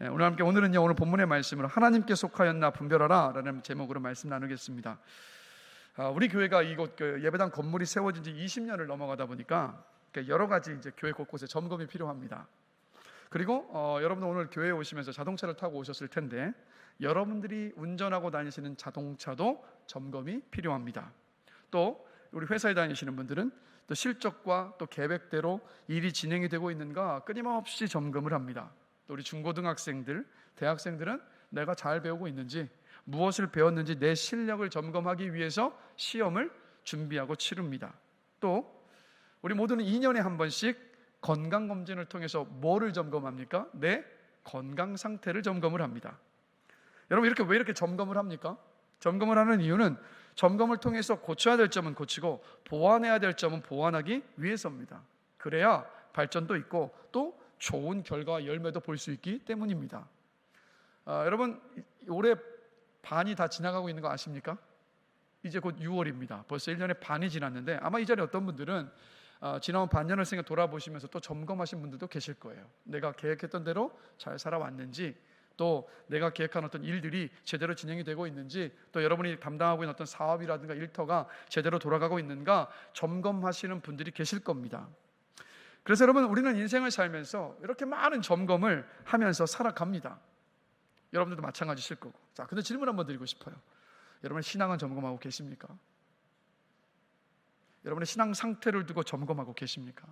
오늘은요, 오늘 본문의 말씀으로 하나님께 속하였나 분별하라 라는 제목으로 말씀 나누겠습니다. 우리 교회가 이곳 예배당 건물이 세워진 지 20년을 넘어가다 보니까 여러 가지 이제 교회 곳곳에 점검이 필요합니다. 그리고 여러분들 오늘 교회에 오시면서 자동차를 타고 오셨을 텐데 여러분들이 운전하고 다니시는 자동차도 점검이 필요합니다. 또 우리 회사에 다니시는 분들은 또 실적과 또 계획대로 일이 진행이 되고 있는가 끊임없이 점검을 합니다. 또 우리 중고등학생들, 대학생들은 내가 잘 배우고 있는지, 무엇을 배웠는지 내 실력을 점검하기 위해서 시험을 준비하고 치릅니다. 또 우리 모두는 2년에 한 번씩 건강검진을 통해서 뭐를 점검합니까? 내 건강 상태를 점검을 합니다. 여러분, 왜 이렇게 점검을 합니까? 점검을 하는 이유는 점검을 통해서 고쳐야 될 점은 고치고 보완해야 될 점은 보완하기 위해서입니다. 그래야 발전도 있고 또 좋은 결과와 열매도 볼 수 있기 때문입니다. 여러분, 올해 반이 다 지나가고 있는 거 아십니까? 이제 곧 6월입니다. 벌써 1년의 반이 지났는데 아마 이 자리에 어떤 분들은 지나온 반년을 생각 돌아보시면서 또 점검하신 분들도 계실 거예요. 내가 계획했던 대로 잘 살아왔는지, 또 내가 계획한 어떤 일들이 제대로 진행이 되고 있는지, 또 여러분이 담당하고 있는 어떤 사업이라든가 일터가 제대로 돌아가고 있는가 점검하시는 분들이 계실 겁니다. 그래서 여러분, 우리는 인생을 살면서 이렇게 많은 점검을 하면서 살아갑니다. 여러분들도 마찬가지실 거고. 자, 근데 질문 한번 드리고 싶어요. 여러분의 신앙은 점검하고 계십니까? 여러분의 신앙 상태를 두고 점검하고 계십니까?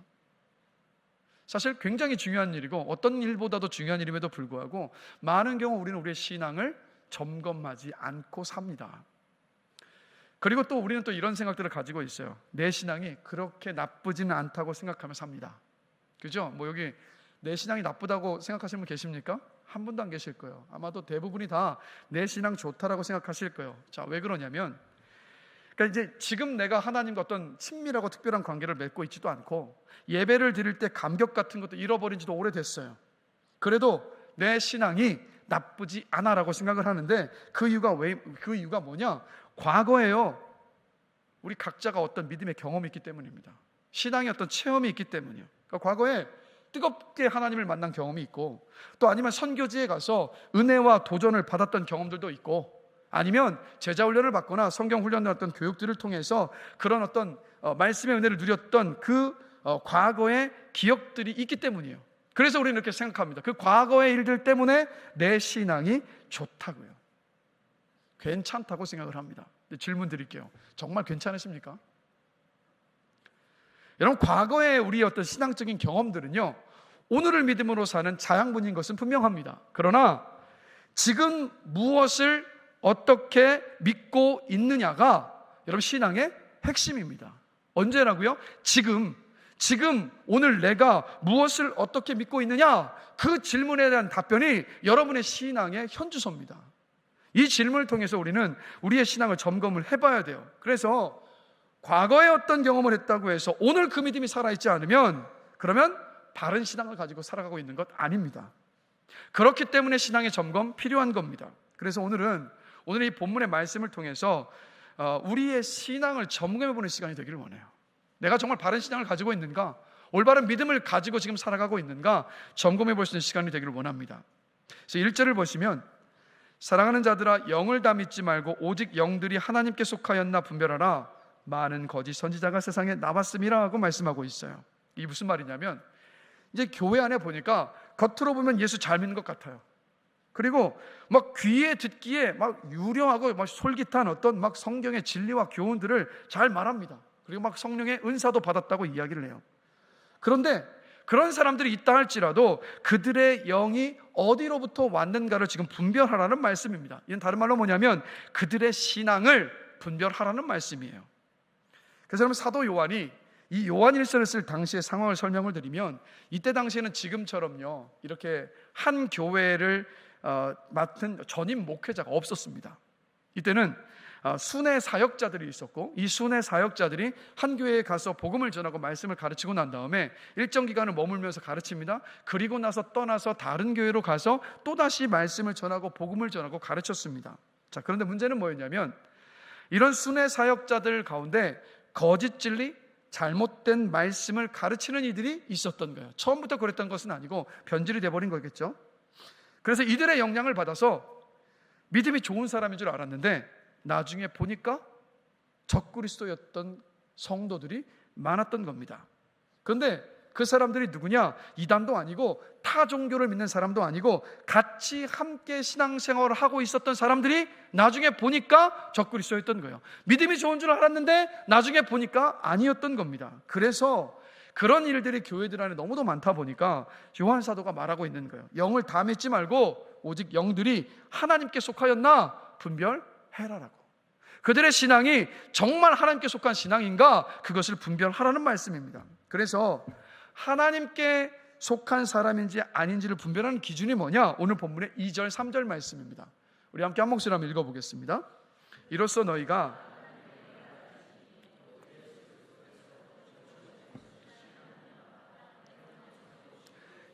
사실 굉장히 중요한 일이고 어떤 일보다도 중요한 일임에도 불구하고 많은 경우 우리는 우리의 신앙을 점검하지 않고 삽니다. 그리고 또 우리는 또 이런 생각들을 가지고 있어요. 내 신앙이 그렇게 나쁘지는 않다고 생각하며 삽니다. 그죠? 여기 내 신앙이 나쁘다고 생각하시는 분 계십니까? 한 분도 안 계실 거예요. 아마도 대부분이 다 내 신앙 좋다라고 생각하실 거예요. 자, 왜 그러냐면, 그러니까 이제 지금 내가 하나님과 어떤 친밀하고 특별한 관계를 맺고 있지도 않고 예배를 드릴 때 감격 같은 것도 잃어버린 지도 오래됐어요. 그래도 내 신앙이 나쁘지 않아라고 생각을 하는데 그 이유가 뭐냐? 과거에요, 우리 각자가 어떤 믿음의 경험이 있기 때문입니다. 신앙의 어떤 체험이 있기 때문이에요. 그러니까 과거에 뜨겁게 하나님을 만난 경험이 있고, 또 아니면 선교지에 가서 은혜와 도전을 받았던 경험들도 있고, 아니면 제자 훈련을 받거나 성경 훈련을 어떤 교육들을 통해서 그런 어떤 말씀의 은혜를 누렸던 그 과거의 기억들이 있기 때문이에요. 그래서 우리는 이렇게 생각합니다. 그 과거의 일들 때문에 내 신앙이 좋다고요. 괜찮다고 생각을 합니다. 질문 드릴게요. 정말 괜찮으십니까? 여러분, 과거의 우리의 어떤 신앙적인 경험들은요, 오늘을 믿음으로 사는 자양분인 것은 분명합니다. 그러나 지금 무엇을 어떻게 믿고 있느냐가 여러분 신앙의 핵심입니다. 언제라고요? 지금 오늘 내가 무엇을 어떻게 믿고 있느냐, 그 질문에 대한 답변이 여러분의 신앙의 현주소입니다. 이 질문을 통해서 우리는 우리의 신앙을 점검을 해봐야 돼요. 그래서 과거에 어떤 경험을 했다고 해서 오늘 그 믿음이 살아있지 않으면 그러면 바른 신앙을 가지고 살아가고 있는 것 아닙니다. 그렇기 때문에 신앙의 점검 필요한 겁니다. 그래서 오늘 이 본문의 말씀을 통해서 우리의 신앙을 점검해보는 시간이 되기를 원해요. 내가 정말 바른 신앙을 가지고 있는가, 올바른 믿음을 가지고 지금 살아가고 있는가 점검해볼 수 있는 시간이 되기를 원합니다. 그래서 1절을 보시면, 사랑하는 자들아, 영을 다 믿지 말고 오직 영들이 하나님께 속하였나 분별하라. 많은 거짓 선지자가 세상에 나왔음이라 하고 말씀하고 있어요. 이게 무슨 말이냐면, 이제 교회 안에 보니까 겉으로 보면 예수 잘 믿는 것 같아요. 그리고 막 귀에 듣기에 막 유려하고 막 솔깃한 어떤 막 성경의 진리와 교훈들을 잘 말합니다. 그리고 막 성령의 은사도 받았다고 이야기를 해요. 그런데 그런 사람들이 있다 할지라도 그들의 영이 어디로부터 왔는가를 지금 분별하라는 말씀입니다. 이건 다른 말로 뭐냐면 그들의 신앙을 분별하라는 말씀이에요. 그래서 여러분, 사도 요한이 이 요한일서를 쓸 당시의 상황을 설명을 드리면, 이때 당시에는 지금처럼요 이렇게 한 교회를 맡은 전임 목회자가 없었습니다. 이때는 순회 사역자들이 있었고, 이 순회 사역자들이 한 교회에 가서 복음을 전하고 말씀을 가르치고 난 다음에 일정 기간을 머물면서 가르칩니다. 그리고 나서 떠나서 다른 교회로 가서 또다시 말씀을 전하고 복음을 전하고 가르쳤습니다. 자, 그런데 문제는 뭐였냐면, 이런 순회 사역자들 가운데 거짓 진리, 잘못된 말씀을 가르치는 이들이 있었던 거예요. 처음부터 그랬던 것은 아니고 변질이 돼버린 거겠죠. 그래서 이들의 영향을 받아서 믿음이 좋은 사람인 줄 알았는데 나중에 보니까 적그리스도였던 성도들이 많았던 겁니다. 그런데 그 사람들이 누구냐? 이단도 아니고 타 종교를 믿는 사람도 아니고 같이 함께 신앙생활을 하고 있었던 사람들이 나중에 보니까 적그리스도였던 거예요. 믿음이 좋은 줄 알았는데 나중에 보니까 아니었던 겁니다. 그래서 그런 일들이 교회들 안에 너무도 많다 보니까 요한 사도가 말하고 있는 거예요. 영을 다 믿지 말고 오직 영들이 하나님께 속하였나 분별해라라고. 그들의 신앙이 정말 하나님께 속한 신앙인가 그것을 분별하라는 말씀입니다. 그래서 하나님께 속한 사람인지 아닌지를 분별하는 기준이 뭐냐? 오늘 본문의 2절 3절 말씀입니다. 우리 함께 한 목소리로 한번 읽어보겠습니다. 이로써 너희가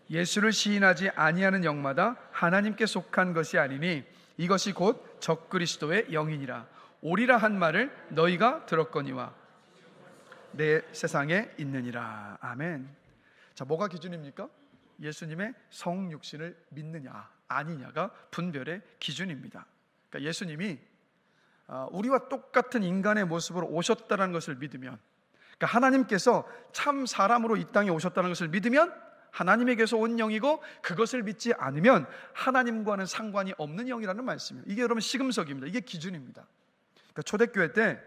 예수를 시인하지 아니하는 영마다 하나님께 속한 것이 아니니 이것이 곧 적그리스도의 영이니라. 오리라 한 말을 너희가 들었거니와 내 세상에 있느니라. 아멘. 자, 뭐가 기준입니까? 예수님의 성육신을 믿느냐 아니냐가 분별의 기준입니다. 그러니까 예수님이 우리와 똑같은 인간의 모습으로 오셨다는 것을 믿으면, 그러니까 하나님께서 참 사람으로 이 땅에 오셨다는 것을 믿으면 하나님에게서 온 영이고, 그것을 믿지 않으면 하나님과는 상관이 없는 영이라는 말씀이에요. 이게 여러분 시금석입니다. 이게 기준입니다. 그러니까 초대교회 때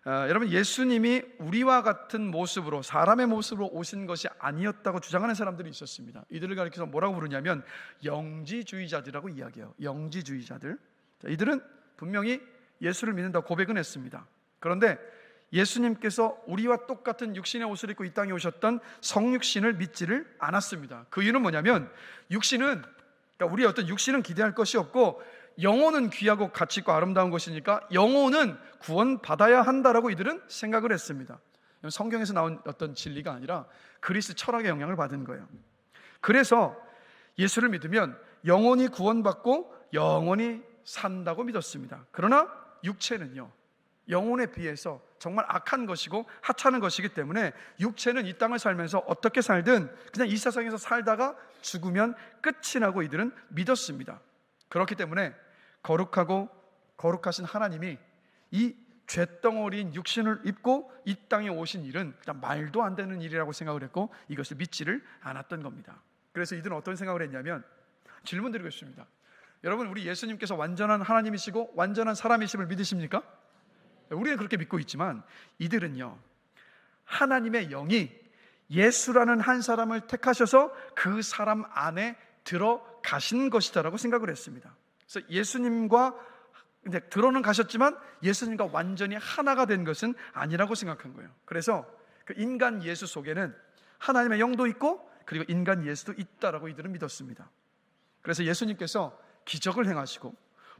여러분 예수님이 우리와 같은 모습으로, 사람의 모습으로 오신 것이 아니었다고 주장하는 사람들이 있었습니다. 이들을 가리켜서 뭐라고 부르냐면 영지주의자들이라고 이야기해요. 영지주의자들. 자, 이들은 분명히 예수를 믿는다고 고백은 했습니다. 그런데 예수님께서 우리와 똑같은 육신의 옷을 입고 이 땅에 오셨던 성육신을 믿지를 않았습니다. 그 이유는 뭐냐면 육신은, 그러니까 우리의 어떤 육신은 기대할 것이 없고 영혼은 귀하고 가치 있고 아름다운 것이니까 영혼은 구원받아야 한다라고 이들은 생각을 했습니다. 성경에서 나온 어떤 진리가 아니라 그리스 철학의 영향을 받은 거예요. 그래서 예수를 믿으면 영혼이 구원받고 영혼이 산다고 믿었습니다. 그러나 육체는요, 영혼에 비해서 정말 악한 것이고 하찮은 것이기 때문에 육체는 이 땅을 살면서 어떻게 살든 그냥 이 세상에서 살다가 죽으면 끝이라고 이들은 믿었습니다. 그렇기 때문에 거룩하고 거룩하신 하나님이 이 쇳덩어리인 육신을 입고 이 땅에 오신 일은 그냥 말도 안 되는 일이라고 생각을 했고 이것을 믿지를 않았던 겁니다. 그래서 이들은 어떤 생각을 했냐면, 질문 드리겠습니다. 여러분, 우리 예수님께서 완전한 하나님이시고 완전한 사람이심을 믿으십니까? 우리는 그렇게 믿고 있지만 이들은요, 하나님의 영이 예수라는 한 사람을 택하셔서 그 사람 안에 들어가신 것이다라고 생각을 했습니다. 그래서 예수님과 들어는 가셨지만 예수님과 완전히 하나가 된 것은 아니라고 생각한 거예요. 그래서 그 인간 예수 속에는 하나님의 영도 있고 그리고 인간 예수도 있다라고 이들은 믿었습니다. 그래서 예수님께서 기적을 행하시고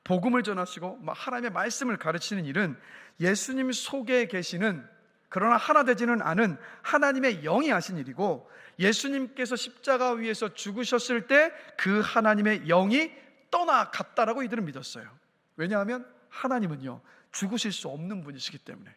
복음을 전하시고 하나님의 말씀을 가르치는 일은 예수님 속에 계시는, 그러나 하나 되지는 않은 하나님의 영이 하신 일이고, 예수님께서 십자가 위에서 죽으셨을 때 그 하나님의 영이 떠나갔다라고 이들은 믿었어요. 왜냐하면 하나님은요, 죽으실 수 없는 분이시기 때문에.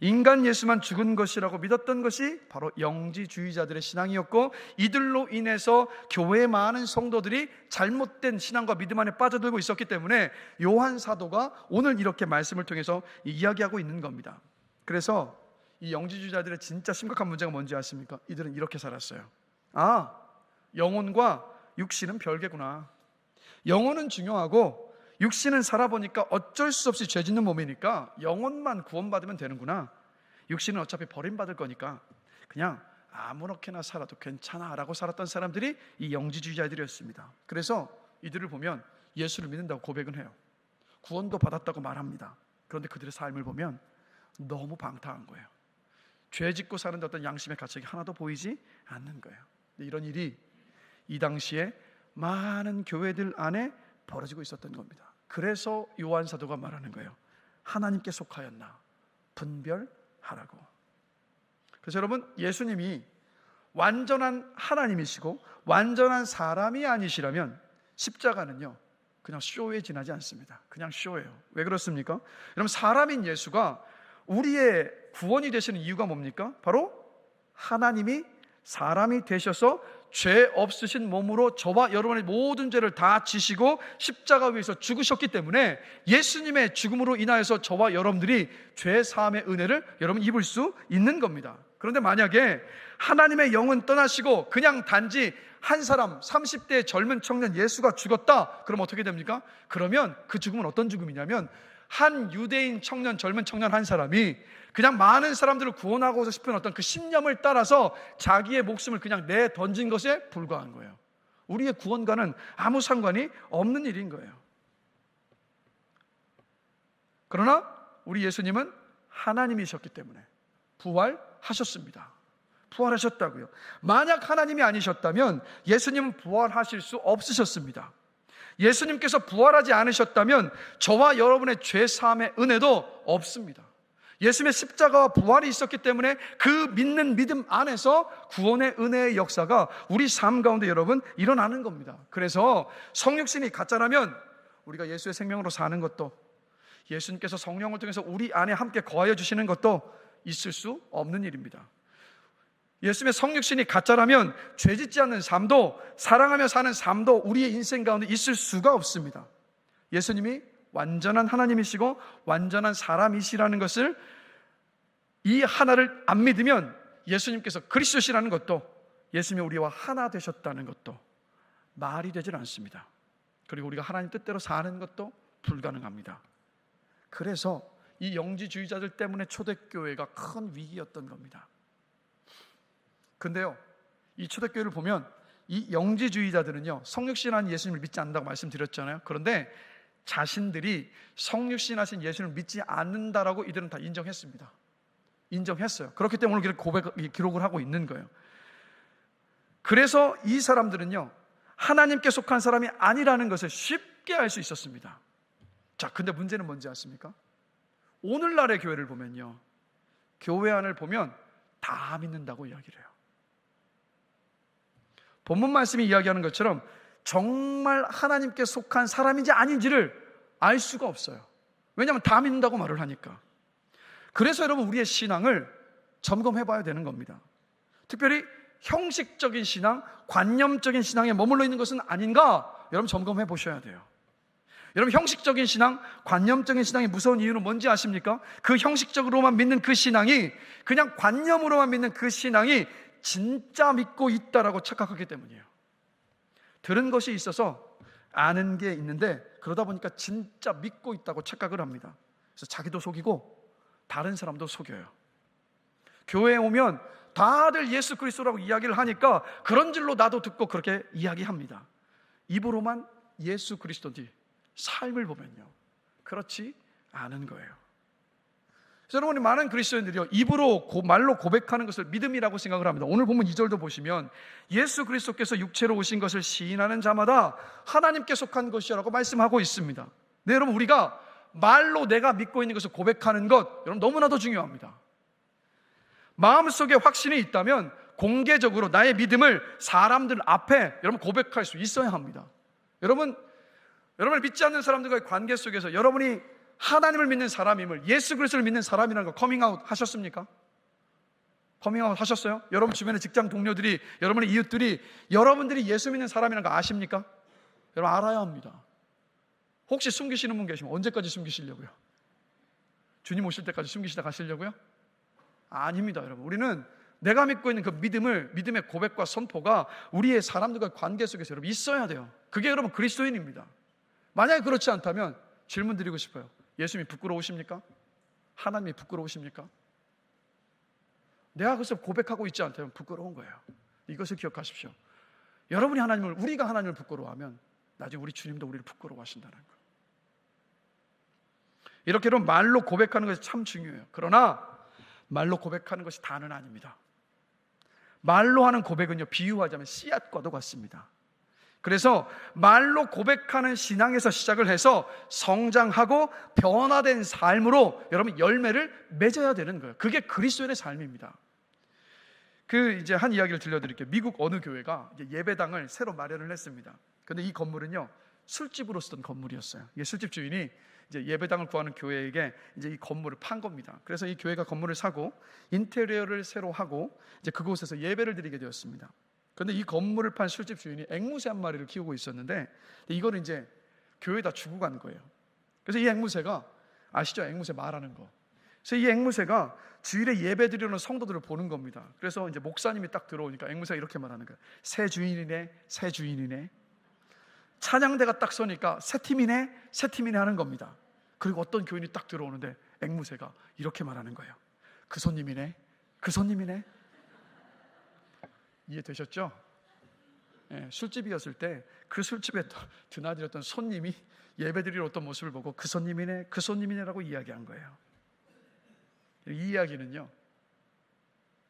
인간 예수만 죽은 것이라고 믿었던 것이 바로 영지주의자들의 신앙이었고, 이들로 인해서 교회의 많은 성도들이 잘못된 신앙과 믿음 안에 빠져들고 있었기 때문에 요한 사도가 오늘 이렇게 말씀을 통해서 이야기하고 있는 겁니다. 그래서 이 영지주의자들의 진짜 심각한 문제가 뭔지 아십니까? 이들은 이렇게 살았어요. 아, 영혼과 육신은 별개구나. 영혼은 중요하고 육신은 살아보니까 어쩔 수 없이 죄 짓는 몸이니까 영혼만 구원받으면 되는구나. 육신은 어차피 버림받을 거니까 그냥 아무렇게나 살아도 괜찮아 라고 살았던 사람들이 이 영지주의자들이었습니다. 그래서 이들을 보면 예수를 믿는다고 고백은 해요. 구원도 받았다고 말합니다. 그런데 그들의 삶을 보면 너무 방탕한 거예요. 죄 짓고 사는데 어떤 양심의 가책이 하나도 보이지 않는 거예요. 이런 일이 이 당시에 많은 교회들 안에 벌어지고 있었던 겁니다. 그래서 요한 사도가 말하는 거예요. 하나님께 속하였나 분별하라고. 그래서 여러분, 예수님이 완전한 하나님이시고 완전한 사람이 아니시라면 십자가는요, 그냥 쇼에 지나지 않습니다. 그냥 쇼예요. 왜 그렇습니까? 여러분, 사람인 예수가 우리의 구원이 되시는 이유가 뭡니까? 바로 하나님이 사람이 되셔서 죄 없으신 몸으로 저와 여러분의 모든 죄를 다 지시고 십자가 위에서 죽으셨기 때문에 예수님의 죽음으로 인하여서 저와 여러분들이 죄 사함의 은혜를 여러분 입을 수 있는 겁니다. 그런데 만약에 하나님의 영은 떠나시고 그냥 단지 한 사람 30대의 젊은 청년 예수가 죽었다, 그럼 어떻게 됩니까? 그러면 그 죽음은 어떤 죽음이냐면 한 유대인 청년, 젊은 청년 한 사람이 그냥 많은 사람들을 구원하고 싶은 어떤 그 신념을 따라서 자기의 목숨을 그냥 내 던진 것에 불과한 거예요. 우리의 구원과는 아무 상관이 없는 일인 거예요. 그러나 우리 예수님은 하나님이셨기 때문에 부활하셨습니다. 부활하셨다고요. 만약 하나님이 아니셨다면 예수님은 부활하실 수 없으셨습니다. 예수님께서 부활하지 않으셨다면 저와 여러분의 죄 사함의 은혜도 없습니다. 예수님의 십자가와 부활이 있었기 때문에 그 믿는 믿음 안에서 구원의 은혜의 역사가 우리 삶 가운데 여러분 일어나는 겁니다. 그래서 성육신이 가짜라면 우리가 예수의 생명으로 사는 것도, 예수님께서 성령을 통해서 우리 안에 함께 거하여 주시는 것도 있을 수 없는 일입니다. 예수님의 성육신이 가짜라면 죄짓지 않는 삶도, 사랑하며 사는 삶도 우리의 인생 가운데 있을 수가 없습니다. 예수님이 완전한 하나님이시고 완전한 사람이시라는 것을, 이 하나를 안 믿으면 예수님께서 그리스도시라는 것도, 예수님이 우리와 하나 되셨다는 것도 말이 되질 않습니다. 그리고 우리가 하나님 뜻대로 사는 것도 불가능합니다. 그래서 이 영지주의자들 때문에 초대교회가 큰 위기였던 겁니다. 근데요, 이 초대교회를 보면 이 영지주의자들은요, 성육신하신 예수님을 믿지 않는다고 말씀드렸잖아요. 그런데 자신들이 성육신하신 예수님을 믿지 않는다라고 이들은 다 인정했습니다. 인정했어요. 그렇기 때문에 오늘 기록을 하고 있는 거예요. 그래서 이 사람들은요, 하나님께 속한 사람이 아니라는 것을 쉽게 알 수 있었습니다. 자, 근데 문제는 뭔지 아십니까? 오늘날의 교회를 보면요, 교회 안을 보면 다 믿는다고 이야기를 해요. 본문 말씀이 이야기하는 것처럼 정말 하나님께 속한 사람인지 아닌지를 알 수가 없어요. 왜냐하면 다 믿는다고 말을 하니까. 그래서 여러분, 우리의 신앙을 점검해 봐야 되는 겁니다. 특별히 형식적인 신앙, 관념적인 신앙에 머물러 있는 것은 아닌가, 여러분 점검해 보셔야 돼요. 여러분, 형식적인 신앙, 관념적인 신앙이 무서운 이유는 뭔지 아십니까? 그 형식적으로만 믿는 그 신앙이, 그냥 관념으로만 믿는 그 신앙이 진짜 믿고 있다라고 착각하기 때문이에요. 들은 것이 있어서 아는 게 있는데 그러다 보니까 진짜 믿고 있다고 착각을 합니다. 그래서 자기도 속이고 다른 사람도 속여요. 교회에 오면 다들 예수 그리스도라고 이야기를 하니까 그런 줄로 나도 듣고 그렇게 이야기합니다. 입으로만 예수 그리스도인지 삶을 보면요, 그렇지 않은 거예요. 그래서 여러분이 많은 그리스도인들이요, 입으로 말로 고백하는 것을 믿음이라고 생각을 합니다. 오늘 보면 2절도 보시면 예수 그리스도께서 육체로 오신 것을 시인하는 자마다 하나님께 속한 것이라고 말씀하고 있습니다. 네, 여러분, 우리가 말로 내가 믿고 있는 것을 고백하는 것, 여러분 너무나도 중요합니다. 마음속에 확신이 있다면 공개적으로 나의 믿음을 사람들 앞에 여러분 고백할 수 있어야 합니다. 여러분을 믿지 않는 사람들과의 관계 속에서 여러분이 하나님을 믿는 사람임을, 예수 그리스도를 믿는 사람이라는 거 커밍아웃 하셨습니까? 커밍아웃 하셨어요? 여러분 주변의 직장 동료들이, 여러분의 이웃들이 여러분들이 예수 믿는 사람이라는 거 아십니까? 여러분 알아야 합니다. 혹시 숨기시는 분 계시면 언제까지 숨기시려고요? 주님 오실 때까지 숨기시다 가시려고요? 아닙니다. 여러분, 우리는 내가 믿고 있는 그 믿음의 고백과 선포가 우리의 사람들과의 관계 속에서 여러분 있어야 돼요. 그게 여러분 그리스도인입니다. 만약에 그렇지 않다면 질문 드리고 싶어요. 예수님이 부끄러우십니까? 하나님이 부끄러우십니까? 내가 그것을 고백하고 있지 않다면 부끄러운 거예요. 이것을 기억하십시오. 우리가 하나님을 부끄러워하면 나중에 우리 주님도 우리를 부끄러워하신다는 거예요. 이렇게 여러분 말로 고백하는 것이 참 중요해요. 그러나 말로 고백하는 것이 다는 아닙니다. 말로 하는 고백은요, 비유하자면 씨앗과도 같습니다. 그래서 말로 고백하는 신앙에서 시작을 해서 성장하고 변화된 삶으로 여러분 열매를 맺어야 되는 거예요. 그게 그리스도인의 삶입니다. 이제 한 이야기를 들려드릴게요. 미국 어느 교회가 이제 예배당을 새로 마련을 했습니다. 근데 이 건물은요, 술집으로 쓰던 건물이었어요. 이게 술집 주인이 이제 예배당을 구하는 교회에게 이제 이 건물을 판 겁니다. 그래서 이 교회가 건물을 사고 인테리어를 새로 하고 이제 그곳에서 예배를 드리게 되었습니다. 근데 이 건물을 판 술집 주인이 앵무새 한 마리를 키우고 있었는데 이거를 이제 교회에다 주고 간 거예요. 그래서 이 앵무새가, 아시죠? 앵무새 말하는 거. 그래서 이 앵무새가 주일에 예배 드리는 성도들을 보는 겁니다. 그래서 이제 목사님이 딱 들어오니까 앵무새가 이렇게 말하는 거예요. 새 주인이네, 새 주인이네. 찬양대가 딱 서니까 새 팀이네, 새 팀이네 하는 겁니다. 그리고 어떤 교인이 딱 들어오는데 앵무새가 이렇게 말하는 거예요. 그 손님이네, 그 손님이네. 이해되셨죠? 네, 술집이었을 때 그 술집에 드나들었던 손님이 예배드리러 어떤 모습을 보고 그 손님이네, 그 손님이네라고 이야기한 거예요. 이 이야기는요,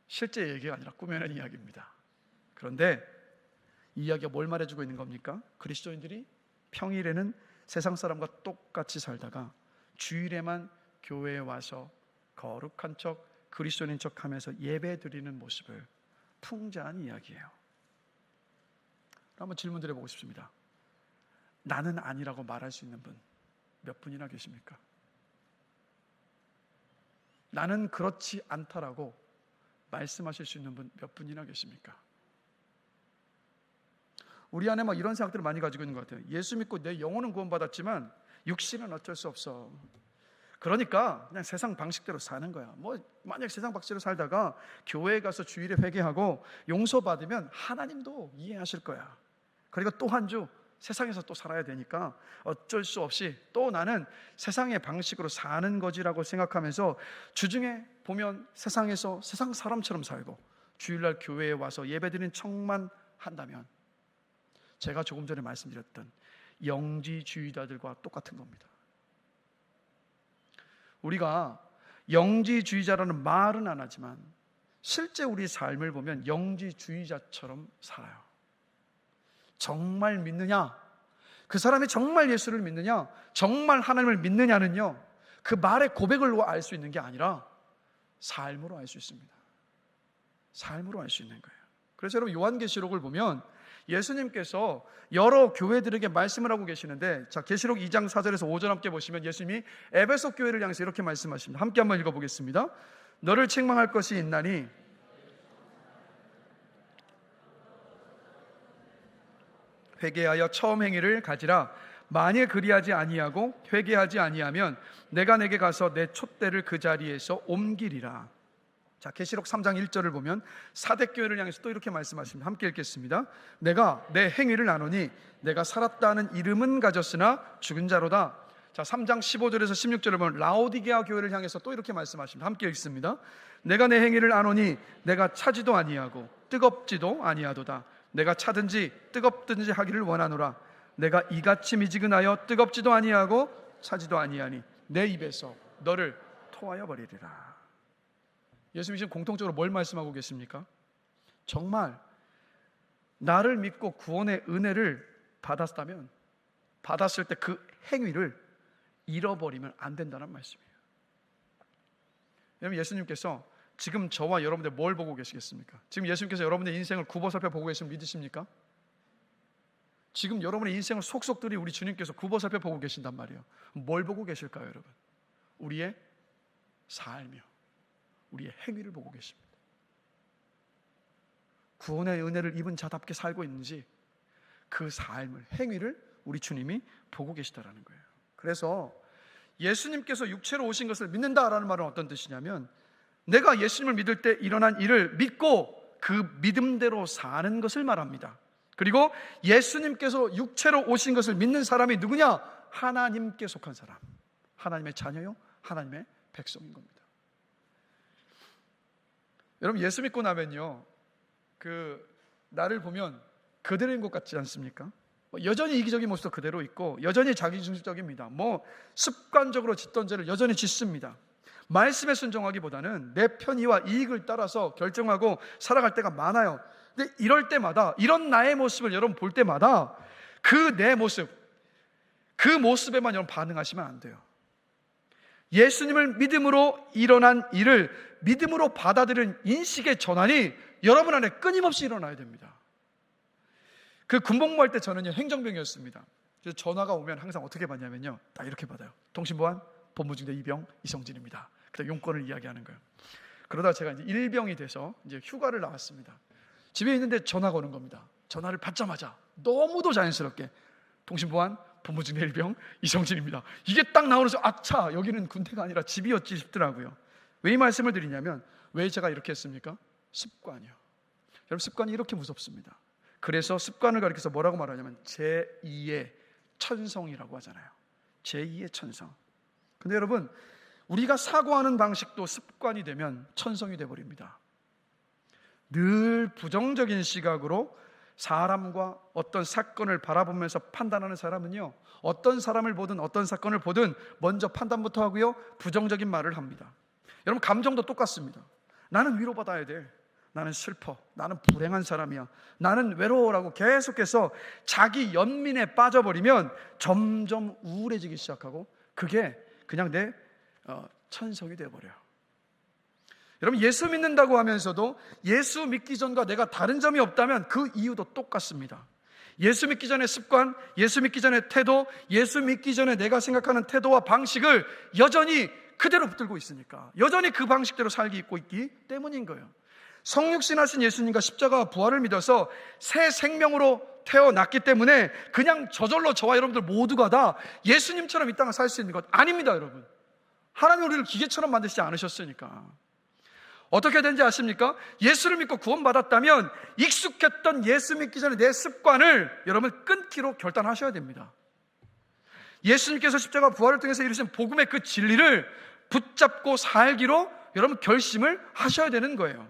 실제 얘기가 아니라 꾸며낸 이야기입니다. 그런데 이 이야기가 뭘 말해주고 있는 겁니까? 그리스도인들이 평일에는 세상 사람과 똑같이 살다가 주일에만 교회에 와서 거룩한 척, 그리스도인인 척 하면서 예배 드리는 모습을 풍자한 이야기예요. 한번 질문 드려보고 싶습니다. 나는 아니라고 말할 수 있는 분 몇 분이나 계십니까? 나는 그렇지 않다라고 말씀하실 수 있는 분 몇 분이나 계십니까? 우리 안에 막 이런 생각들을 많이 가지고 있는 것 같아요. 예수 믿고 내 영혼은 구원받았지만 육신은 어쩔 수 없어. 그러니까 그냥 세상 방식대로 사는 거야. 뭐 만약 세상 방식대로 살다가 교회에 가서 주일에 회개하고 용서받으면 하나님도 이해하실 거야. 그리고 또 한 주 세상에서 또 살아야 되니까 어쩔 수 없이 또 나는 세상의 방식으로 사는 거지라고 생각하면서 주중에 보면 세상에서 세상 사람처럼 살고 주일날 교회에 와서 예배드리는 척만 한다면 제가 조금 전에 말씀드렸던 영지주의자들과 똑같은 겁니다. 우리가 영지주의자라는 말은 안 하지만 실제 우리 삶을 보면 영지주의자처럼 살아요. 정말 믿느냐? 그 사람이 정말 예수를 믿느냐? 정말 하나님을 믿느냐는요, 그 말의 고백으로 알 수 있는 게 아니라 삶으로 알 수 있습니다. 삶으로 알 수 있는 거예요. 그래서 여러분 요한계시록을 보면 예수님께서 여러 교회들에게 말씀을 하고 계시는데, 자, 계시록 2장 4절에서 5절 함께 보시면 예수님이 에베소 교회를 향해서 이렇게 말씀하십니다. 함께 한번 읽어보겠습니다. 너를 책망할 것이 있나니 회개하여 처음 행위를 가지라. 만일 그리하지 아니하고 회개하지 아니하면 내가 내게 가서 내 촛대를 그 자리에서 옮기리라. 자, 계시록 3장 1절을 보면 사대교회를 향해서 또 이렇게 말씀하십니다. 함께 읽겠습니다. 내가 내 행위를 나누니 내가 살았다는 이름은 가졌으나 죽은 자로다. 자, 3장 15절에서 16절을 보면 라오디게아 교회를 향해서 또 이렇게 말씀하십니다. 함께 읽습니다. 내가 내 행위를 아노니 내가 차지도 아니하고 뜨겁지도 아니하도다. 내가 차든지 뜨겁든지 하기를 원하노라. 내가 이같이 미지근하여 뜨겁지도 아니하고 차지도 아니하니 내 입에서 너를 토하여 버리리라. 예수님이 지금 공통적으로 뭘 말씀하고 계십니까? 정말 나를 믿고 구원의 은혜를 받았다면 받았을 때 그 행위를 잃어버리면 안 된다는 말씀이에요. 여러분, 예수님께서 지금 저와 여러분들 뭘 보고 계시겠습니까? 지금 예수님께서 여러분의 인생을 굽어살펴 보고 계시면 믿으십니까? 지금 여러분의 인생을 속속들이 우리 주님께서 굽어살펴 보고 계신단 말이에요. 뭘 보고 계실까요, 여러분? 우리의 삶이요, 우리의 행위를 보고 계십니다. 구원의 은혜를 입은 자답게 살고 있는지 그 삶을, 행위를 우리 주님이 보고 계시다라는 거예요. 그래서 예수님께서 육체로 오신 것을 믿는다라는 말은 어떤 뜻이냐면, 내가 예수님을 믿을 때 일어난 일을 믿고 그 믿음대로 사는 것을 말합니다. 그리고 예수님께서 육체로 오신 것을 믿는 사람이 누구냐? 하나님께 속한 사람, 하나님의 자녀요, 하나님의 백성인 겁니다. 여러분, 예수 믿고 나면요, 나를 보면 그대로인 것 같지 않습니까? 여전히 이기적인 모습도 그대로 있고 여전히 자기중심적입니다. 습관적으로 짓던 죄를 여전히 짓습니다. 말씀에 순종하기보다는 내 편의와 이익을 따라서 결정하고 살아갈 때가 많아요. 근데 이럴 때마다, 이런 나의 모습을 여러분 볼 때마다 그 내 모습, 그 모습에만 여러분 반응하시면 안 돼요. 예수님을 믿음으로 일어난 일을 믿음으로 받아들이는 인식의 전환이 여러분 안에 끊임없이 일어나야 됩니다. 그 군복무 할 때 저는요, 행정병이었습니다. 그래서 전화가 오면 항상 어떻게 받냐면요, 딱 이렇게 받아요. 통신보안 본부중대 이병 이성진입니다. 그래서 용건을 이야기하는 거예요. 그러다 제가 이제 일병이 돼서 이제 휴가를 나왔습니다. 집에 있는데 전화가 오는 겁니다. 전화를 받자마자 너무도 자연스럽게 통신보안 본부증 일병 이성진입니다. 이게 딱 나오면서 아차, 여기는 군대가 아니라 집이었지 싶더라고요. 왜 이 말씀을 드리냐면, 왜 제가 이렇게 했습니까? 습관이요. 여러분, 습관이 이렇게 무섭습니다. 그래서 습관을 가리켜서 뭐라고 말하냐면 제2의 천성이라고 하잖아요. 제2의 천성. 근데 여러분, 우리가 사고하는 방식도 습관이 되면 천성이 되어버립니다. 늘 부정적인 시각으로 사람과 어떤 사건을 바라보면서 판단하는 사람은요, 어떤 사람을 보든 어떤 사건을 보든 먼저 판단부터 하고요, 부정적인 말을 합니다. 여러분, 감정도 똑같습니다. 나는 위로받아야 돼, 나는 슬퍼, 나는 불행한 사람이야, 나는 외로워라고 계속해서 자기 연민에 빠져버리면 점점 우울해지기 시작하고, 그게 그냥 내 천성이 되어버려요. 여러분, 예수 믿는다고 하면서도 예수 믿기 전과 내가 다른 점이 없다면 그 이유도 똑같습니다. 예수 믿기 전의 습관, 예수 믿기 전의 태도, 예수 믿기 전에 내가 생각하는 태도와 방식을 여전히 그대로 붙들고 있으니까, 여전히 그 방식대로 살고 있기 때문인 거예요. 성육신하신 예수님과 십자가와 부활을 믿어서 새 생명으로 태어났기 때문에 그냥 저절로 저와 여러분들 모두가 다 예수님처럼 이 땅을 살 수 있는 것 아닙니다. 여러분, 하나님 우리를 기계처럼 만드시지 않으셨으니까. 어떻게 되는지 아십니까? 예수를 믿고 구원받았다면 익숙했던 예수 믿기 전에 내 습관을 여러분 끊기로 결단하셔야 됩니다. 예수님께서 십자가 부활을 통해서 이루신 복음의 그 진리를 붙잡고 살기로 여러분 결심을 하셔야 되는 거예요.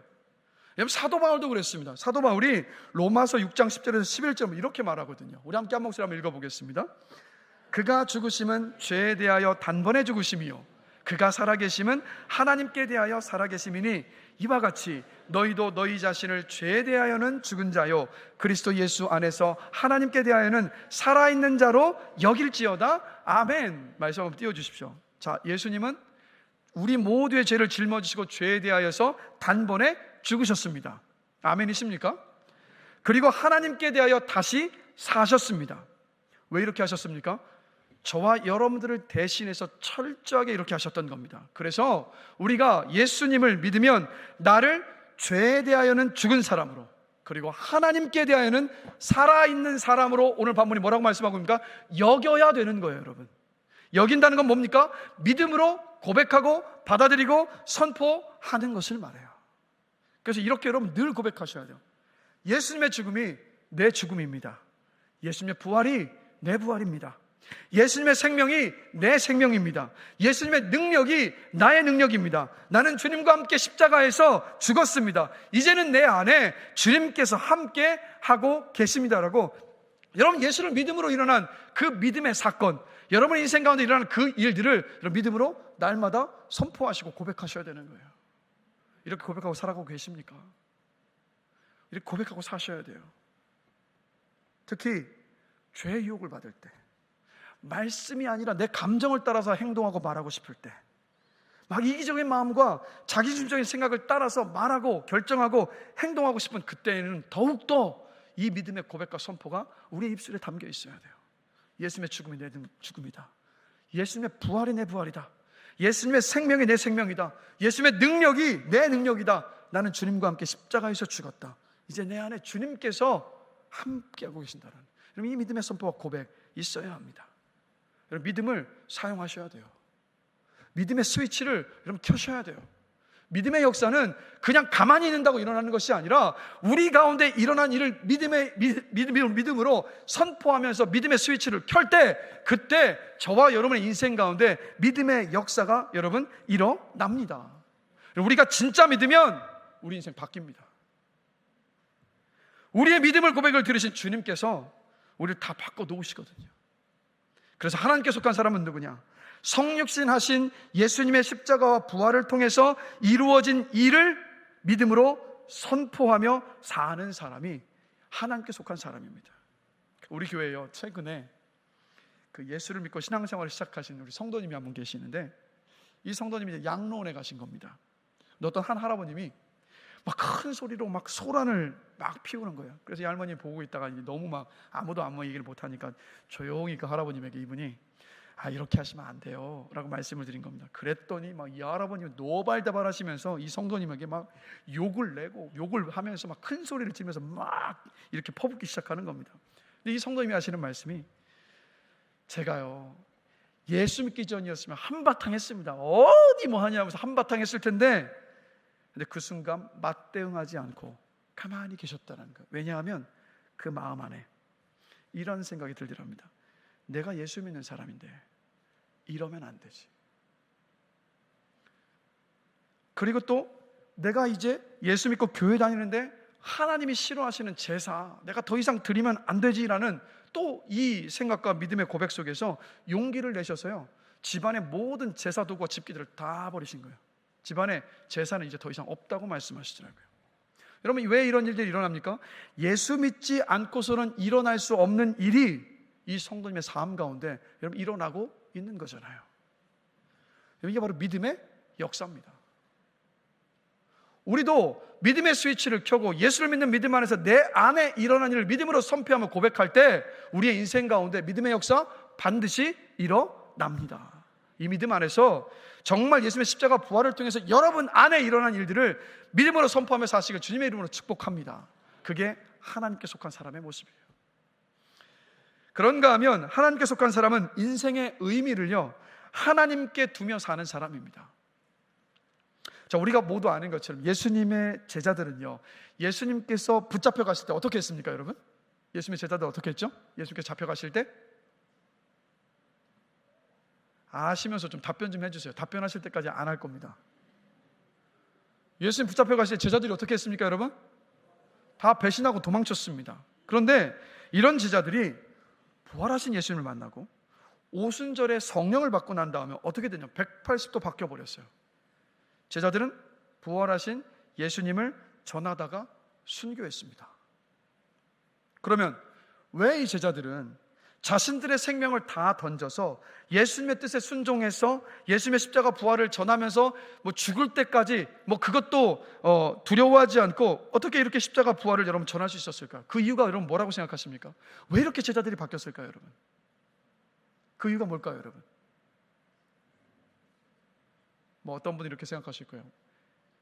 여러분, 사도 바울도 그랬습니다. 사도 바울이 로마서 6장 10절에서 11절 이렇게 말하거든요. 우리 함께 한 목소리 한번 읽어보겠습니다. 그가 죽으심은 죄에 대하여 단번에 죽으심이요 그가 살아계심은 하나님께 대하여 살아계심이니 이와 같이 너희도 너희 자신을 죄에 대하여는 죽은 자요 그리스도 예수 안에서 하나님께 대하여는 살아있는 자로 여길지어다. 아멘. 말씀 한번 띄워주십시오. 자, 예수님은 우리 모두의 죄를 짊어지시고 죄에 대하여서 단번에 죽으셨습니다. 아멘이십니까? 그리고 하나님께 대하여 다시 사셨습니다. 왜 이렇게 하셨습니까? 저와 여러분들을 대신해서 철저하게 이렇게 하셨던 겁니다. 그래서 우리가 예수님을 믿으면 나를 죄에 대하여는 죽은 사람으로, 그리고 하나님께 대하여는 살아있는 사람으로, 오늘 본문이 뭐라고 말씀하고 있습니까? 여겨야 되는 거예요. 여러분, 여긴다는 건 뭡니까? 믿음으로 고백하고 받아들이고 선포하는 것을 말해요. 그래서 이렇게 여러분 늘 고백하셔야 돼요. 예수님의 죽음이 내 죽음입니다. 예수님의 부활이 내 부활입니다. 예수님의 생명이 내 생명입니다. 예수님의 능력이 나의 능력입니다. 나는 주님과 함께 십자가에서 죽었습니다. 이제는 내 안에 주님께서 함께 하고 계십니다라고, 여러분 예수를 믿음으로 일어난 그 믿음의 사건, 여러분 인생 가운데 일어나는 그 일들을 여러분 믿음으로 날마다 선포하시고 고백하셔야 되는 거예요. 이렇게 고백하고 살아가고 계십니까? 이렇게 고백하고 사셔야 돼요. 특히 죄의 유혹을 받을 때, 말씀이 아니라 내 감정을 따라서 행동하고 말하고 싶을 때, 막 이기적인 마음과 자기중심적인 생각을 따라서 말하고 결정하고 행동하고 싶은 그때에는 더욱더 이 믿음의 고백과 선포가 우리의 입술에 담겨 있어야 돼요. 예수님의 죽음이 내 죽음이다. 예수님의 부활이 내 부활이다. 예수님의 생명이 내 생명이다. 예수님의 능력이 내 능력이다. 나는 주님과 함께 십자가에서 죽었다. 이제 내 안에 주님께서 함께하고 계신다는, 여러분 이 믿음의 선포와 고백 있어야 합니다. 여러분 믿음을 사용하셔야 돼요. 믿음의 스위치를 여러분 켜셔야 돼요. 믿음의 역사는 그냥 가만히 있는다고 일어나는 것이 아니라 우리 가운데 일어난 일을 믿음으로 선포하면서 믿음의 스위치를 켤 때, 그때 저와 여러분의 인생 가운데 믿음의 역사가 여러분 일어납니다. 우리가 진짜 믿으면 우리 인생 바뀝니다. 우리의 믿음을 고백을 들으신 주님께서 우리를 다 바꿔놓으시거든요. 그래서 하나님께 속한 사람은 누구냐? 성육신 하신 예수님의 십자가와 부활을 통해서 이루어진 일을 믿음으로 선포하며 사는 사람이 하나님께 속한 사람입니다. 우리 교회에요, 최근에 그 예수를 믿고 신앙생활을 시작하신 우리 성도님이 한 분 계시는데, 이 성도님이 이제 양로원에 가신 겁니다. 어떤 한 할아버님이 막 큰 소리로 막 소란을 막 피우는 거예요. 그래서 이 할머니 보고 있다가 너무 막 아무도 아무 얘기를 못하니까 조용히 그 할아버님에게 이분이, 이렇게 하시면 안 돼요 라고 말씀을 드린 겁니다. 그랬더니 막 이 할아버님이 노발대발 하시면서 이 성도님에게 막 욕을 내고 욕을 하면서 막 큰 소리를 치면서 막 이렇게 퍼붓기 시작하는 겁니다. 근데 이 성도님이 하시는 말씀이, 제가요 예수 믿기 전이었으면 한바탕 했습니다. 어디 뭐 하냐면서 한바탕 했을 텐데, 근데 그 순간 맞대응하지 않고 가만히 계셨다는 거예요. 왜냐하면 그 마음 안에 이런 생각이 들더랍니다. 내가 예수 믿는 사람인데 이러면 안 되지. 그리고 또 내가 이제 예수 믿고 교회 다니는데 하나님이 싫어하시는 제사 내가 더 이상 드리면 안 되지라는 또 이 생각과 믿음의 고백 속에서 용기를 내셔서요, 집안의 모든 제사 도구와 집기들을 다 버리신 거예요. 집안에 제사는 이제 더 이상 없다고 말씀하시더라고요. 여러분, 왜 이런 일들이 일어납니까? 예수 믿지 않고서는 일어날 수 없는 일이 이 성도님의 삶 가운데 여러분 일어나고 있는 거잖아요. 이게 바로 믿음의 역사입니다. 우리도 믿음의 스위치를 켜고 예수를 믿는 믿음 안에서 내 안에 일어난 일을 믿음으로 선포하며 고백할 때 우리의 인생 가운데 믿음의 역사 반드시 일어납니다. 이 믿음 안에서 정말 예수님의 십자가 부활을 통해서 여러분 안에 일어난 일들을 믿음으로 선포하며 사시길 주님의 이름으로 축복합니다. 그게 하나님께 속한 사람의 모습이에요. 그런가 하면 하나님께 속한 사람은 인생의 의미를요 하나님께 두며 사는 사람입니다. 자, 우리가 모두 아는 것처럼 예수님의 제자들은요, 예수님께서 붙잡혀 가실 때 어떻게 했습니까, 여러분? 예수님의 제자들 어떻게 했죠? 예수님께서 잡혀가실 때 아시면서 좀 답변 좀 해주세요. 답변하실 때까지 안 할 겁니다. 예수님 붙잡혀 가실 때 제자들이 어떻게 했습니까, 여러분? 다 배신하고 도망쳤습니다. 그런데 이런 제자들이 부활하신 예수님을 만나고 오순절에 성령을 받고 난 다음에 어떻게 되냐, 180도 바뀌어버렸어요. 제자들은 부활하신 예수님을 전하다가 순교했습니다. 그러면 왜 이 제자들은 자신들의 생명을 다 던져서 예수님의 뜻에 순종해서 예수님의 십자가 부활을 전하면서 뭐 죽을 때까지 뭐 그것도 두려워하지 않고 어떻게 이렇게 십자가 부활을 여러분 전할 수 있었을까? 그 이유가 여러분 뭐라고 생각하십니까? 왜 이렇게 제자들이 바뀌었을까요, 여러분? 그 이유가 뭘까요, 여러분? 뭐 어떤 분이 이렇게 생각하실 거예요.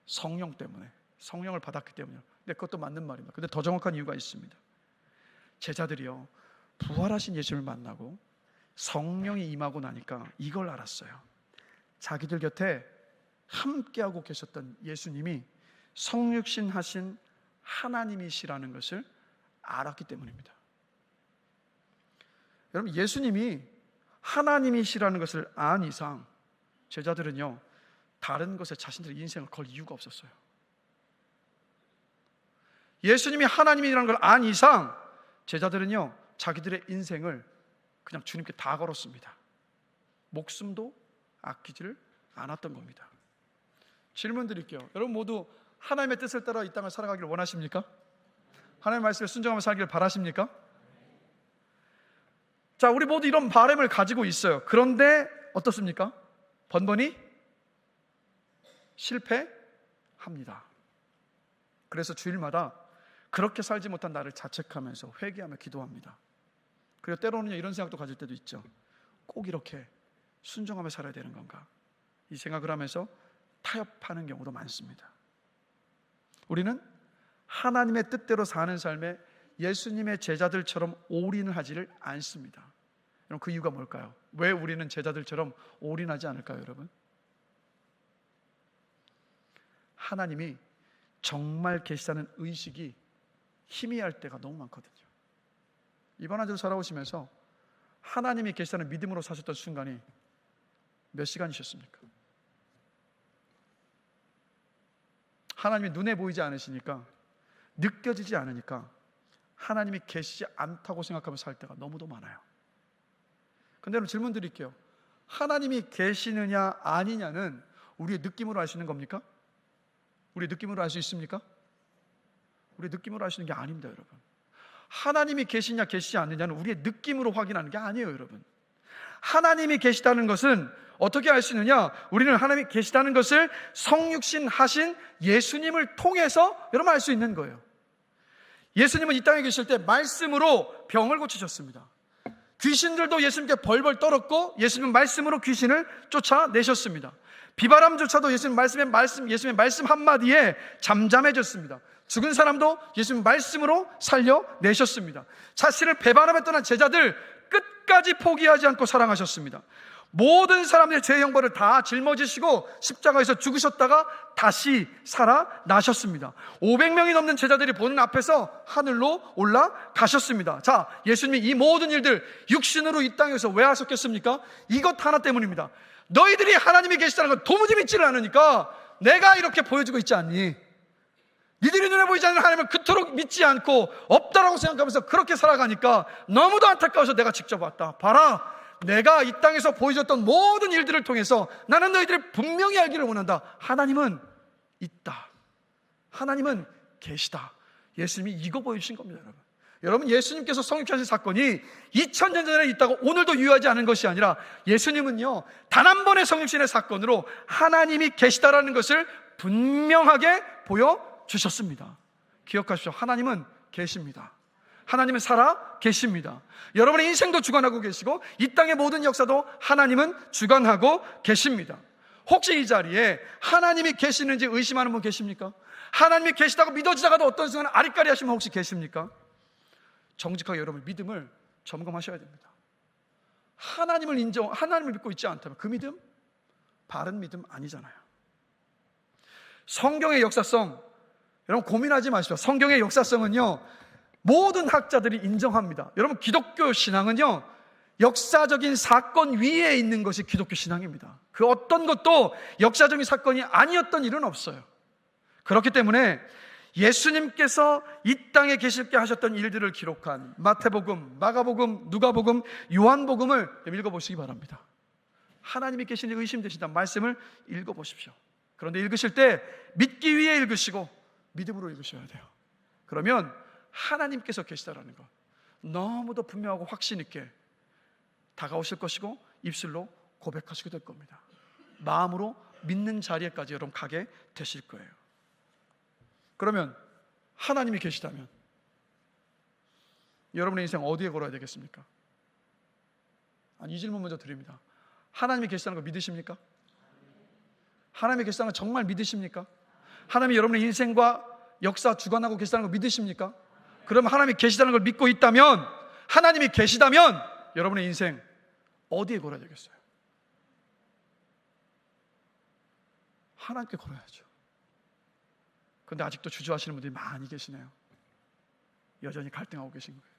성령 때문에, 성령을 받았기 때문이요. 근데 그것도 맞는 말입니다. 근데 더 정확한 이유가 있습니다. 제자들이요, 부활하신 예수를 만나고 성령이 임하고 나니까 이걸 알았어요. 자기들 곁에 함께하고 계셨던 예수님이 성육신 하신 하나님이시라는 것을 알았기 때문입니다. 여러분, 예수님이 하나님이시라는 것을 안 이상 제자들은요 다른 것에 자신들의 인생을 걸 이유가 없었어요. 예수님이 하나님이라는 걸 안 이상 제자들은요 자기들의 인생을 그냥 주님께 다 걸었습니다. 목숨도 아끼지를 않았던 겁니다. 질문 드릴게요. 여러분 모두 하나님의 뜻을 따라 이 땅을 살아가기를 원하십니까? 하나님의 말씀에 순종하며 살기를 바라십니까? 자, 우리 모두 이런 바람을 가지고 있어요. 그런데 어떻습니까? 번번이 실패합니다. 그래서 주일마다 그렇게 살지 못한 나를 자책하면서 회개하며 기도합니다. 그리고 때로는 이런 생각도 가질 때도 있죠. 꼭 이렇게 순종하며 살아야 되는 건가? 이 생각을 하면서 타협하는 경우도 많습니다. 우리는 하나님의 뜻대로 사는 삶에 예수님의 제자들처럼 올인을 하지를 않습니다. 여러분, 그 이유가 뭘까요? 왜 우리는 제자들처럼 올인하지 않을까요, 여러분? 하나님이 정말 계시다는 의식이 희미할 때가 너무 많거든요. 이번 한 주 살아오시면서 하나님이 계시다는 믿음으로 사셨던 순간이 몇 시간이셨습니까? 하나님이 눈에 보이지 않으시니까, 느껴지지 않으니까 하나님이 계시지 않다고 생각하며 살 때가 너무도 많아요. 근데 여러분 질문 드릴게요. 하나님이 계시느냐 아니냐는 우리의 느낌으로 알 수 있는 겁니까? 우리의 느낌으로 알 수 있습니까? 우리의 느낌으로 알 수 있는 게 아닙니다, 여러분. 하나님이 계시냐 계시지 않느냐는 우리의 느낌으로 확인하는 게 아니에요, 여러분. 하나님이 계시다는 것은 어떻게 알 수 있느냐? 우리는 하나님이 계시다는 것을 성육신 하신 예수님을 통해서 여러분 알 수 있는 거예요. 예수님은 이 땅에 계실 때 말씀으로 병을 고치셨습니다. 귀신들도 예수님께 벌벌 떨었고 예수님 말씀으로 귀신을 쫓아내셨습니다. 비바람조차도 예수님의 말씀 한마디에 잠잠해졌습니다. 죽은 사람도 예수님 말씀으로 살려내셨습니다. 자신을 배반하며 떠난 제자들 끝까지 포기하지 않고 사랑하셨습니다. 모든 사람들의 죄 형벌을 다 짊어지시고 십자가에서 죽으셨다가 다시 살아나셨습니다. 500명이 넘는 제자들이 보는 앞에서 하늘로 올라가셨습니다. 자, 예수님이 이 모든 일들 육신으로 이 땅에서 왜 하셨겠습니까? 이것 하나 때문입니다. 너희들이 하나님이 계시다는 걸 도무지 믿지를 않으니까 내가 이렇게 보여주고 있지 않니? 니들이 눈에 보이지 않는 하나님을 그토록 믿지 않고 없다라고 생각하면서 그렇게 살아가니까 너무도 안타까워서 내가 직접 왔다. 봐라, 내가 이 땅에서 보여줬던 모든 일들을 통해서 나는 너희들이 분명히 알기를 원한다. 하나님은 있다. 하나님은 계시다. 예수님이 이거 보여주신 겁니다. 여러분, 예수님께서 성육하신 사건이 2000년 전에 있다고 오늘도 유효하지 않은 것이 아니라 예수님은요, 단 한 번의 성육신의 사건으로 하나님이 계시다라는 것을 분명하게 보여주셨습니다. 기억하십시오. 하나님은 계십니다. 하나님은 살아 계십니다. 여러분의 인생도 주관하고 계시고 이 땅의 모든 역사도 하나님은 주관하고 계십니다. 혹시 이 자리에 하나님이 계시는지 의심하는 분 계십니까? 하나님이 계시다고 믿어지다가도 어떤 순간 아리까리 하시면 혹시 계십니까? 정직하게 여러분 믿음을 점검하셔야 됩니다. 하나님을 믿고 있지 않다면 그 믿음 바른 믿음 아니잖아요. 성경의 역사성, 여러분 고민하지 마십시오. 성경의 역사성은요, 모든 학자들이 인정합니다. 여러분, 기독교 신앙은요, 역사적인 사건 위에 있는 것이 기독교 신앙입니다. 그 어떤 것도 역사적인 사건이 아니었던 일은 없어요. 그렇기 때문에 예수님께서 이 땅에 계실 때 하셨던 일들을 기록한 마태복음, 마가복음, 누가복음, 요한복음을 읽어보시기 바랍니다. 하나님이 계시니 의심되신다 말씀을 읽어보십시오. 그런데 읽으실 때 믿기 위해 읽으시고 믿음으로 읽으셔야 돼요. 그러면 하나님께서 계시다라는 것 너무도 분명하고 확신 있게 다가오실 것이고 입술로 고백하시게 될 겁니다. 마음으로 믿는 자리에까지 여러분 가게 되실 거예요. 그러면 하나님이 계시다면 여러분의 인생 어디에 걸어야 되겠습니까? 이 질문 먼저 드립니다. 하나님이 계시다는 거 믿으십니까? 하나님이 계시다는 거 정말 믿으십니까? 하나님이 여러분의 인생과 역사 주관하고 계시다는 거 믿으십니까? 그러면 하나님이 계시다는 걸 믿고 있다면, 하나님이 계시다면 여러분의 인생 어디에 걸어야 되겠어요? 하나님께 걸어야죠. 그런데 아직도 주저하시는 분들이 많이 계시네요. 여전히 갈등하고 계신 거예요.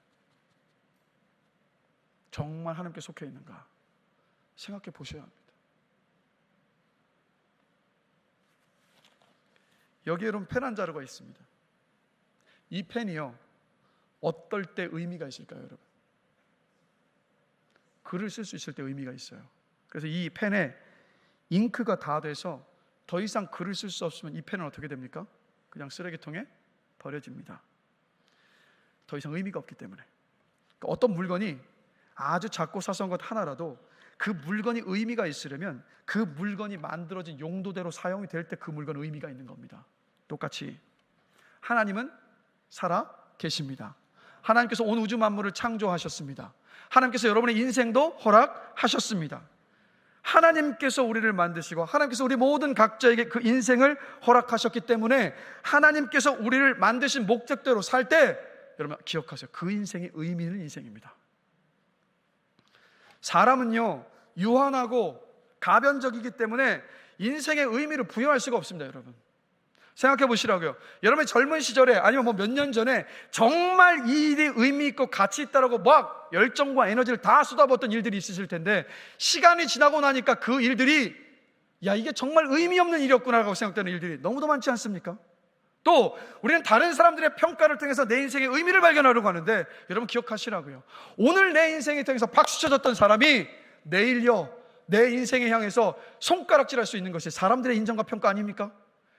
정말 하나님께 속해 있는가 생각해 보셔야 합니다. 여기에 여러분 펜 한 자루가 있습니다. 이 펜이요, 어떨 때 의미가 있을까요, 여러분? 글을 쓸 수 있을 때 의미가 있어요. 그래서 이 펜에 잉크가 다 돼서 더 이상 글을 쓸 수 없으면 이 펜은 어떻게 됩니까? 그냥 쓰레기통에 버려집니다. 더 이상 의미가 없기 때문에. 그러니까 어떤 물건이 아주 작고 사소한 것 하나라도 그 물건이 의미가 있으려면 그 물건이 만들어진 용도대로 사용이 될 때 그 물건은 의미가 있는 겁니다. 똑같이 하나님은 살아 계십니다. 하나님께서 온 우주 만물을 창조하셨습니다. 하나님께서 여러분의 인생도 허락하셨습니다. 하나님께서 우리를 만드시고 하나님께서 우리 모든 각자에게 그 인생을 허락하셨기 때문에 하나님께서 우리를 만드신 목적대로 살 때 여러분 기억하세요. 그 인생이 의미 있는 인생입니다. 사람은요, 유한하고 가변적이기 때문에 인생의 의미를 부여할 수가 없습니다. 여러분 생각해 보시라고요. 여러분의 젊은 시절에 아니면 몇 년 전에 정말 이 일이 의미 있고 가치 있다라고 막 열정과 에너지를 다 쏟아붓던 일들이 있으실 텐데 시간이 지나고 나니까 그 일들이 이게 정말 의미 없는 일이었구나라고 생각되는 일들이 너무도 많지 않습니까? 또 우리는 다른 사람들의 평가를 통해서 내 인생의 의미를 발견하려고 하는데 여러분 기억하시라고요. 오늘 내 인생에 통해서 박수 쳐줬던 사람이 내일요 내 인생에 향해서 손가락질할 수 있는 것이 사람들의 인정과 평가 아닙니까?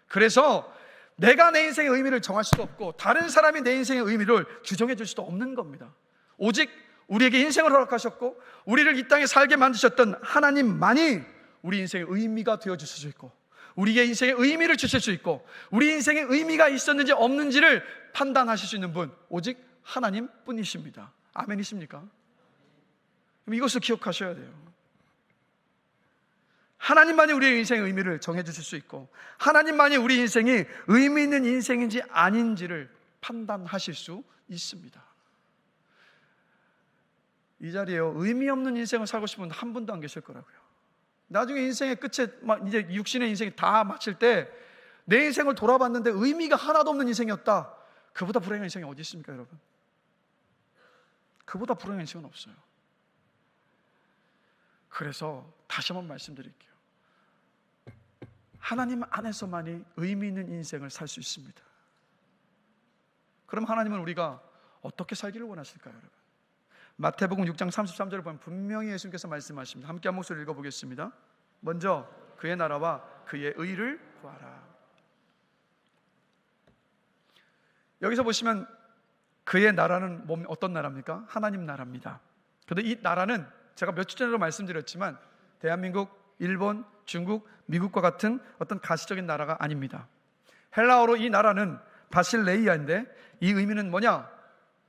그래서 내가 내 인생의 의미를 정할 수도 없고 다른 사람이 내 인생의 의미를 규정해 줄 수도 없는 겁니다. 오직 우리에게 인생을 허락하셨고 우리를 이 땅에 살게 만드셨던 하나님만이 우리 인생의 의미가 되어줄 수 있고 우리의 인생의 의미를 주실 수 있고 우리 인생의 의미가 있었는지 없는지를 판단하실 수 있는 분 오직 하나님뿐이십니다. 아멘이십니까? 그럼 이것을 기억하셔야 돼요. 하나님만이 우리의 인생의 의미를 정해주실 수 있고, 하나님만이 우리 인생이 의미 있는 인생인지 아닌지를 판단하실 수 있습니다. 이 자리에요, 의미 없는 인생을 살고 싶은 분 한 분도 안 계실 거라고요. 나중에 인생의 끝에 이제 육신의 인생이 다 마칠 때 내 인생을 돌아봤는데 의미가 하나도 없는 인생이었다. 그보다 불행한 인생이 어디 있습니까, 여러분? 그보다 불행한 인생은 없어요. 그래서 다시 한번 말씀드릴게요. 하나님 안에서만이 의미 있는 인생을 살 수 있습니다. 그럼 하나님은 우리가 어떻게 살기를 원하실까요, 여러분? 마태복음 6장 33절을 보면 분명히 예수님께서 말씀하십니다. 함께 한 목소리 읽어보겠습니다. 먼저 그의 나라와 그의 의를 구하라. 여기서 보시면 그의 나라는 어떤 나라입니까? 하나님 나라입니다. 그런데 이 나라는 제가 며칠 전에도 말씀드렸지만 대한민국, 일본, 중국, 미국과 같은 어떤 가시적인 나라가 아닙니다. 헬라어로 이 나라는 바실레이아인데 이 의미는 뭐냐?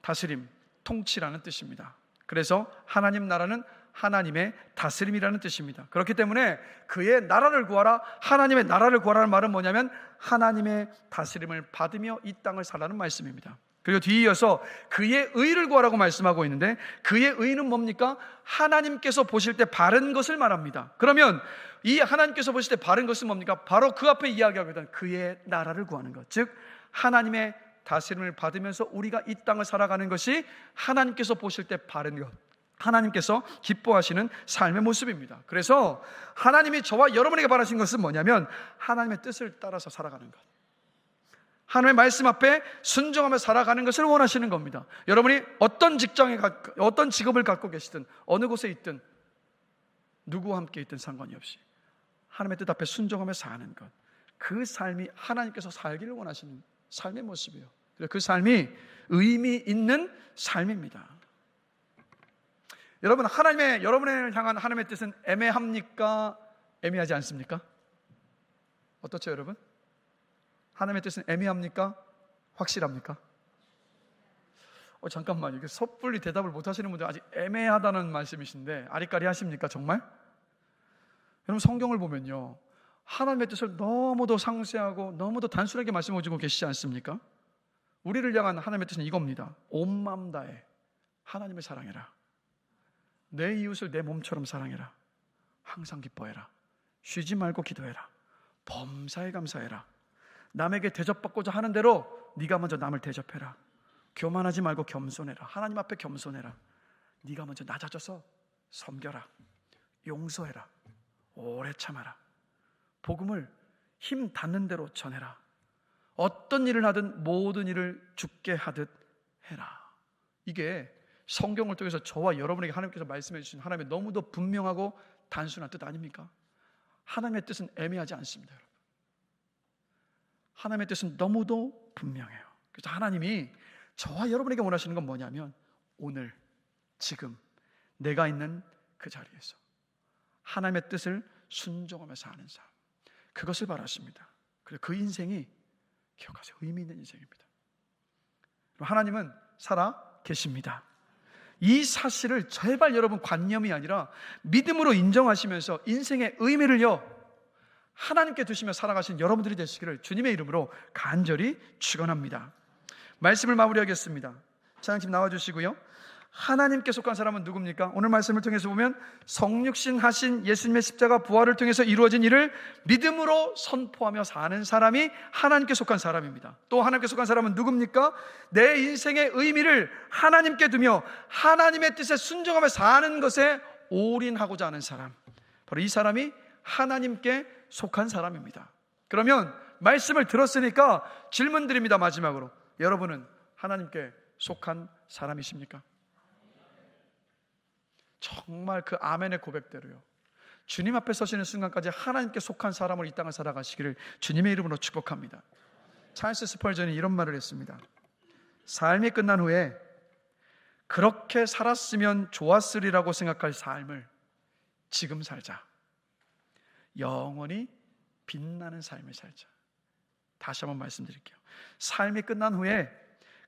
다스림, 통치라는 뜻입니다. 그래서 하나님 나라는 하나님의 다스림이라는 뜻입니다. 그렇기 때문에 그의 나라를 구하라, 하나님의 나라를 구하라는 말은 뭐냐면 하나님의 다스림을 받으며 이 땅을 살라는 말씀입니다. 그리고 뒤이어서 그의 의를 구하라고 말씀하고 있는데 그의 의는 뭡니까? 하나님께서 보실 때 바른 것을 말합니다. 그러면 이 하나님께서 보실 때 바른 것은 뭡니까? 바로 그 앞에 이야기하고 있던 그의 나라를 구하는 것, 즉 하나님의 다스림을 받으면서 우리가 이 땅을 살아가는 것이 하나님께서 보실 때 바른 것, 하나님께서 기뻐하시는 삶의 모습입니다. 그래서 하나님이 저와 여러분에게 바라신 것은 뭐냐면 하나님의 뜻을 따라서 살아가는 것, 하나님의 말씀 앞에 순종하며 살아가는 것을 원하시는 겁니다. 여러분이 어떤 직장에 어떤 직업을 갖고 계시든 어느 곳에 있든 누구와 함께 있든 상관이 없이 하나님의 뜻 앞에 순종하며 사는 것, 그 삶이 하나님께서 살기를 원하시는 삶의 모습이에요. 그 삶이 의미 있는 삶입니다. 여러분, 여러분을 향한 하나님의 뜻은 애매합니까? 애매하지 않습니까? 어떻죠, 여러분? 하나님의 뜻은 애매합니까? 확실합니까? 잠깐만요. 이게 섣불리 대답을 못 하시는 분들 아직 애매하다는 말씀이신데 아리까리 하십니까, 정말? 여러분, 성경을 보면요, 하나님의 뜻을 너무도 상세하고 너무도 단순하게 말씀해 주고 계시지 않습니까? 우리를 향한 하나님의 뜻은 이겁니다. 온 마음 다해 하나님을 사랑해라. 내 이웃을 내 몸처럼 사랑해라. 항상 기뻐해라. 쉬지 말고 기도해라. 범사에 감사해라. 남에게 대접받고자 하는 대로 네가 먼저 남을 대접해라. 교만하지 말고 겸손해라. 하나님 앞에 겸손해라. 네가 먼저 낮아져서 섬겨라. 용서해라. 오래 참아라. 복음을 힘 닿는 대로 전해라. 어떤 일을 하든 모든 일을 주께 하듯 해라. 이게 성경을 통해서 저와 여러분에게 하나님께서 말씀해 주신 하나님의 너무도 분명하고 단순한 뜻 아닙니까? 하나님의 뜻은 애매하지 않습니다, 여러분. 하나님의 뜻은 너무도 분명해요. 그래서 하나님이 저와 여러분에게 원하시는 건 뭐냐면 오늘, 지금 내가 있는 그 자리에서 하나님의 뜻을 순종하며 사는 삶, 그것을 바라십니다. 그리고 그 인생이, 기억하세요, 의미 있는 인생입니다. 하나님은 살아 계십니다. 이 사실을 제발 여러분 관념이 아니라 믿음으로 인정하시면서 인생의 의미를요 하나님께 두시며 살아가신 여러분들이 되시기를 주님의 이름으로 간절히 축원합니다. 말씀을 마무리하겠습니다. 찬양팀 나와주시고요. 하나님께 속한 사람은 누굽니까? 오늘 말씀을 통해서 보면 성육신 하신 예수님의 십자가 부활을 통해서 이루어진 일을 믿음으로 선포하며 사는 사람이 하나님께 속한 사람입니다. 또 하나님께 속한 사람은 누굽니까? 내 인생의 의미를 하나님께 두며 하나님의 뜻에 순종하며 사는 것에 올인하고자 하는 사람, 바로 이 사람이 하나님께 속한 사람입니다. 그러면 말씀을 들었으니까 질문 드립니다. 마지막으로, 여러분은 하나님께 속한 사람이십니까? 정말 그 아멘의 고백대로요, 주님 앞에 서시는 순간까지 하나님께 속한 사람으로 이 땅을 살아가시기를 주님의 이름으로 축복합니다. 찰스 스펄전이 이런 말을 했습니다. 삶이 끝난 후에 그렇게 살았으면 좋았으리라고 생각할 삶을 지금 살자. 영원히 빛나는 삶을 살자. 다시 한번 말씀드릴게요. 삶이 끝난 후에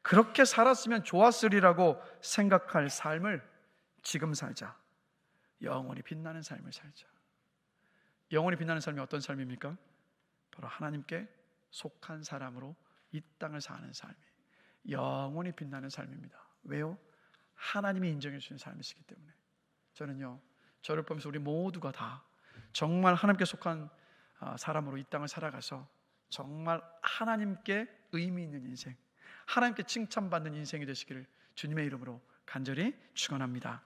그렇게 살았으면 좋았으리라고 생각할 삶을 지금 살자. 영원히 빛나는 삶을 살자. 영원히 빛나는 삶이 어떤 삶입니까? 바로 하나님께 속한 사람으로 이 땅을 사는 삶이 영원히 빛나는 삶입니다. 왜요? 하나님이 인정해 주시는 삶이시기 때문에. 저는요, 저를 보면서 우리 모두가 다 정말 하나님께 속한 사람으로 이 땅을 살아가서 정말 하나님께 의미 있는 인생, 하나님께 칭찬받는 인생이 되시기를 주님의 이름으로 간절히 축원합니다.